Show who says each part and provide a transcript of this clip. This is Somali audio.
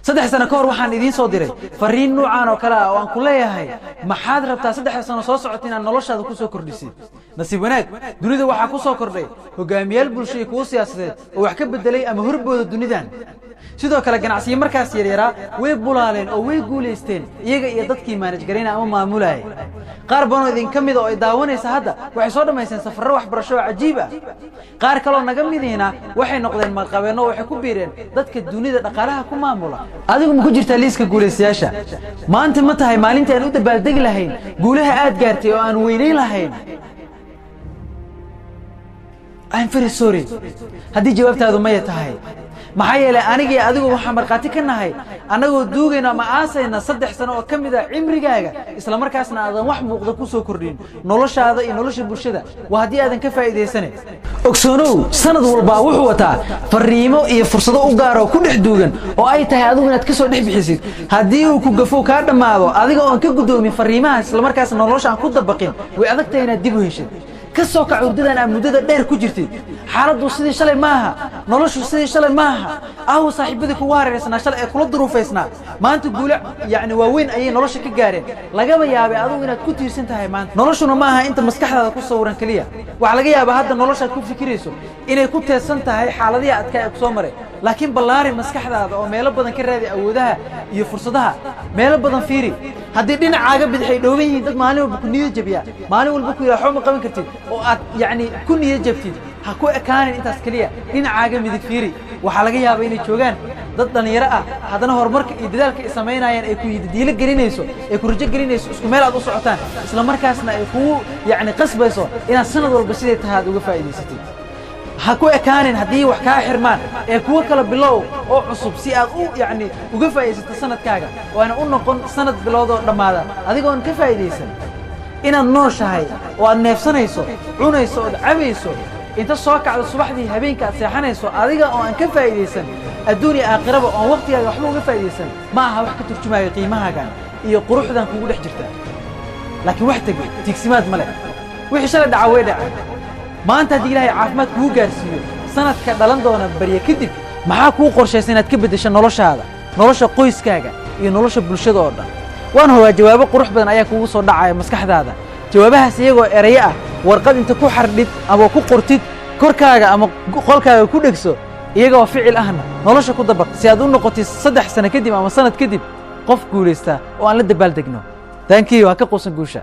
Speaker 1: saddex sano ka hor waxaan idiin soo diray fariin nuucan oo kale ah oo aan ku leeyahay maxaad rabtaa saddex sano soo socota inaad noloshaada ku soo kordhisid nasiib wanaag dunida waxaa ku soo kordhay hogaamiyaal bulsho iyo kuwo siyaasadeed oo wax ka bedelay ama horbooda dunidan sidoo kale ganacsiyo markaas yaryara way bulaaleen oo way guuleysteen iyaga iyo dadkii manage gareynay ama maamulayay qaar badan idin kamid oo ay daawanaysa hadda waxay soo dhameysteen safarro waxbarasho cajiib ah qaar kale oo naga midina waxay noqdeen maqabeeno waxay ku biireen dadka dunida dhaqaalaha ku maamula adigu ma ku jirtaa liiska guuleystayaasha maanta ma tahay maalinta aan u dabaaldegi lahayn guulaha aad gaartay oo aan weynayn lahayn I'm very sorry haddii jawaabtaadu maya tahay maxaa yeelay aniga adigu waxaan marqaati ka nahay anagoo duugayna ama aasayna saddex sano oo ka mid ah cimrigaaga isla markaasna aadan wax muuqda ku soo kordhin noloshaada iyo nolosha bulshada waa haddii aadan ka faa'iidaysanay ogsoonow sanad walba wuxuu wataa fariimo iyo fursado u gaar oo ku dhex duugan oo ay tahay adigu inaad ka soo dhex bixisid haddii uu ku gafo ka dhamaado adiga oo ka gudoomin fariimaha isla markaasna nolosha aan ku dabaqin way adag tahay inaad dib u heshid كسوك عودنا أنا مدة دير كجرتي حالته سيدي شلي معها نلوش سيدي شلي معها أهو صاحب بدك وارثنا شلي كل ظروفنا ما أنت تقول يعني وين أي نلوش كجارين لقى يا أبي أدو إنك كنت يسنتها ما نلوشنا معها أنت مسكح هذا كل صورا كليا وعلى جيا بهذا نلوش تكون في كريسو إن كنت يسنتها هاي حالة دي أتكلم سومري لكن بالله مسكح هذا أو ميل بدن كره هذه أو ده يفرصتها ميل بدن فيري هذي دين عاقب بدحي دوبي دك مالي وبكونية جبيا مالي والبكو يا حوم قبل كرتي يعني كونية جبتي هكو كان أنت أسكليا دين عاقب بدك فيري وحلاقي يا بيني شوغان ضدنا يرأى هذا نهار مرك يدلك إسماعينا يعني يكون يديلك جرينيسو يكون رجال جرينيسو اسمه ميل أدو سعتان إسلام مركزنا يكون يعني قصب يسوع إن السنة والبسيط هذا وقفايدي ستي هكو كان هدي وحكا حرمان كوا كلا بلو او عصب سي او يعني وقفايست سنه كاغا وانا نقون سنه بلودو dhamaada adigoon ka faa'iideysan inaad nooshahay oo aad neefsanayso cunayso oo cabayso inta soo kacdo subaxdii habeenka aad seexanayso adiga oo aan ka faa'iideysan adduun iyo aakhiraba oo waqtigaaga waxba uga faa'iideysan ma aha wax ka turjumayo qiimahaaga iyo quruxdan kugu dhex jirta laakiin wax tagi tigsimaad male wixii shalay dhacay dhacay maanta hadii ilaahay caafimaad kuu gaarsiiyo sanadka dhalan doona bariya kadib maxaa kuu qorshaysan inaad ka bedesho noloshaada nolosha qoyskaaga iyo nolosha bulshada oo dhan waan hubaa jawaabo qurux badan ayaa kugu soo dhacaya maskaxdaada jawaabahaas iyagoo erayo ah warqad inta ku xardhid ama ku qortid korkaaga ama qolkaaga ku dhegso iyagoo ficil ahna nolosha ku dabaq si aad u noqotid 3 sano kadib ama sanad kadib qof guuleysta oo aan la dabaaldegno thank you ha ka quusan guusha